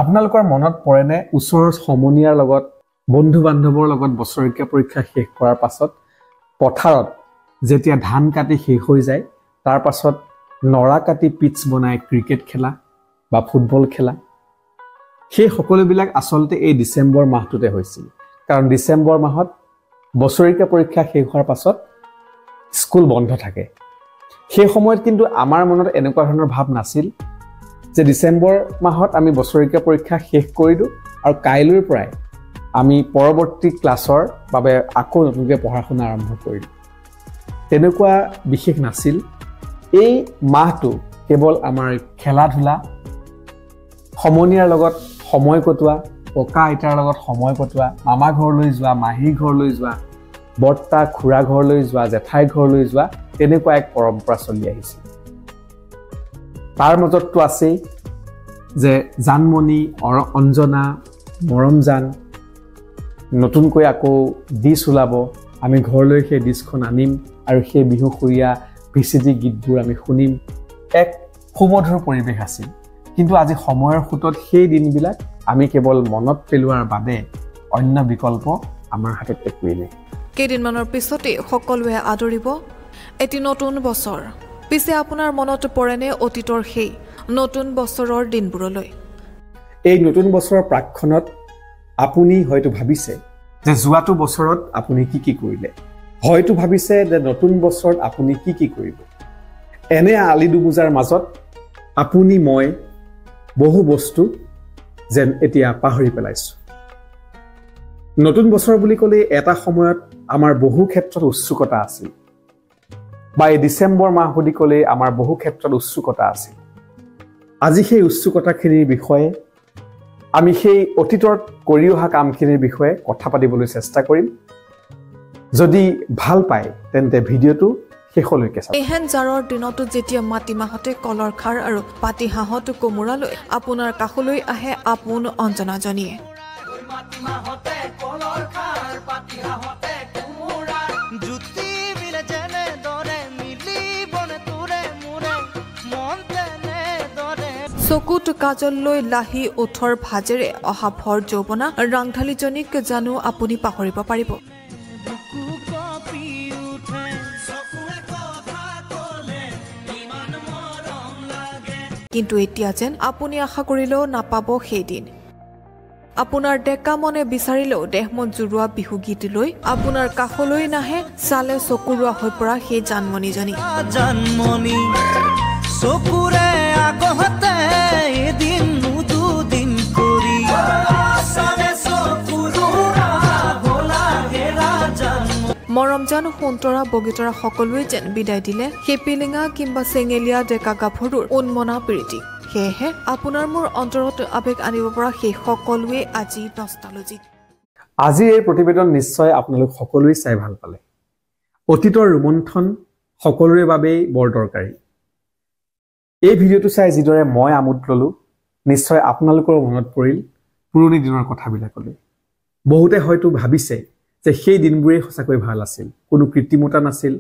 আপোনালোকৰ মনত পৰেনে ওচৰৰ সমনীয়াৰ লগত বন্ধু বান্ধৱৰ লগত বছৰীয়া পৰীক্ষা শেষ কৰাৰ পাছত পথাৰত যেতিয়া ধান কাটি শেষ হৈ যায় তাৰ পাছত নৰা কাটি পিটছ বনাই ক্ৰিকেট খেলা বা ফুটবল খেলা সেই সকলোবিলাক আচলতে এই ডিসেম্বৰ মাহটোতে হৈছিল কাৰণ ডিসেম্বৰ মাহত বছৰীয়া পৰীক্ষা শেষ হোৱাৰ পাছত স্কুল বন্ধ থাকে সেই সময়ত কিন্তু আমাৰ মনত এনেকুৱা ধৰণৰ ভাৱ নাছিল যে ডিসেম্বৰ মাহত আমি বছৰীয়া পৰীক্ষা শেষ কৰিলো আৰু কাইলৈৰ পৰাই আমি পৰৱৰ্তী ক্লাছৰ বাবে আকৌ নতুনকৈ পঢ়া শুনা আৰম্ভ কৰিলো তেনেকুৱা বিশেষ নাছিল এই মাহটো কেৱল আমাৰ খেলা ধুলা সমনীয়াৰ লগত সময় কটোৱা ককা আইতাৰ লগত সময় কটোৱা মামা ঘৰলৈ যোৱা মাহী ঘৰলৈ যোৱা বৰ্তা খুৰা ঘৰলৈ যোৱা জেঠাই ঘৰলৈ যোৱা তেনেকুৱা এক পৰম্পৰা চলি আহিছিল তাৰ মাজতটো আছে যে জানমণি অঞ্জনা মৰমজান নতুনকৈ আকৌ ডিছ ওলাব আমি ঘৰলৈ সেই ডিছখন আনিম আৰু সেই বিহুখুৰীয়া ভিচিডি গীতবোৰ আমি শুনিম এক সুমধুৰ পৰিৱেশ আছিল কিন্তু আজি সময়ৰ খুঁটত সেই দিনবিলাক আমি কেৱল মনত পেলোৱাৰ বাদে অন্য বিকল্প আমাৰ হাতত একোৱেই নাই কেইদিনমানৰ পিছতে সকলোৱে আদৰিব এটি নতুন বছৰ পিছে আপোনাৰ মনত পৰেনে অতীতৰ সেই নতুন বছৰৰ দিনবোৰলৈ এই নতুন বছৰৰ প্ৰাকখনত আপুনি হয়তো ভাবিছে যে যোৱাটো বছৰত আপুনি কি কৰিলে হয়তো ভাবিছে যে নতুন বছৰত আপুনি কি কৰিব এনে আলি দুমুজাৰ মাজত আপুনি মই বহু বস্তু যেন এতিয়া পাহৰি পেলাইছো নতুন বছৰ বুলি ক'লে এটা সময়ত আমাৰ বহু ক্ষেত্ৰত উৎসুকতা আছিল বা এই ডিসেম্বৰ মাহ বুলি ক'লে আমাৰ বহু ক্ষেত্ৰত উৎসুকতা আছিল আজি সেই উৎসুকতাখিনিৰ বিষয়ে আমি সেই অতীতত কৰি অহা কামখিনিৰ বিষয়ে কথা পাতিবলৈ চেষ্টা কৰিম যদি ভাল পায় তেন্তে ভিডিঅ'টো শেষলৈকে চাওক এহেন জাৰৰ দিনত যেতিয়া মাটিমাহতে কলৰ খাৰ আৰু পাতিহাঁহত কোমোৰালৈ আপোনাৰ কাষলৈ আহে আপোন অঞ্জনাজনীয়ে মাটিমাহতে কলৰ খাৰ পাতিহাঁহতে কোমোৰা জুতি মিলে যেনে দৰে মিলি বনে তোৰে মোৰে মন তেনে দৰে চকুত কাজল লৈ লাহি ওঠৰ ভাজেৰে অহা ভৰ যৌৱনা ৰাংঢালীজনীক জানো আপুনি পাহৰিব পাৰিব কিন্তু এতিয়া যেন আপুনি আশা কৰিলেও নাপাব সেই দিন আপোনাৰ ডেকা মনে বিচাৰিলেও দেহমন জুৰুৱা বিহু গীত লৈ আপোনাৰ কাষলৈ নাহে চালে চকুৰুৱা হৈ পৰা সেই জানমণিজনী চকুৰে আগতে এদিন দুদিন কৰি মৰমজান সোন্তৰা বগীতৰা সকলোৱে যেন বিদায় দিলে হেপিলিঙা কিংবা চেঙেলীয়া ডেকা গাভৰুৰ উন্মনা প্ৰীতি সেয়েহে আপোনাৰ মোৰ অন্তৰত আবেগ আনিব পৰা সেই সকলোৱে আজি নষ্টালজিক আজি এই প্ৰতিবেদন নিশ্চয় আপোনালোক সকলোৱে চাই ভাল পালে অতীতৰ ৰোমন্থন সকলোৰে বাবেই বৰ দৰকাৰী এই ভিডিঅ'টো চাই যিদৰে মই আমোদ ললো নিশ্চয় আপোনালোকৰ মনত পৰিল পুৰণি দিনৰ কথাবিলাকলৈ বহুতে হয়তো ভাবিছে যে সেই দিনবোৰেই সঁচাকৈ ভাল আছিল কোনো কৃত্ৰিমতা নাছিল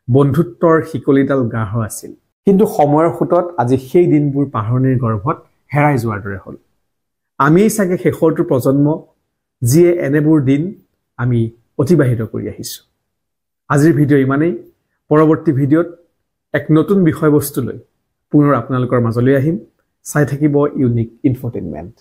বন্ধুত্বৰ শিকলিডাল গাঢ় আছিল কিন্তু সময়ৰ খুঁটত আজি সেই দিনবোৰ পাহৰণিৰ গৰ্ভত হেৰাই যোৱাৰ দৰে হ'ল আমি চাগে শেষৰটো প্ৰজন্ম যিয়ে এনেবোৰ দিন আমি অতিবাহিত কৰি আহিছো আজিৰ ভিডিঅ' ইমানেই পৰৱৰ্তী ভিডিঅ'ত এক নতুন বিষয়বস্তু লৈ পুনৰ আপোনালোকৰ মাজলৈ আহিম চাই থাকিব ইউনিক ইনফৰটেইনমেণ্ট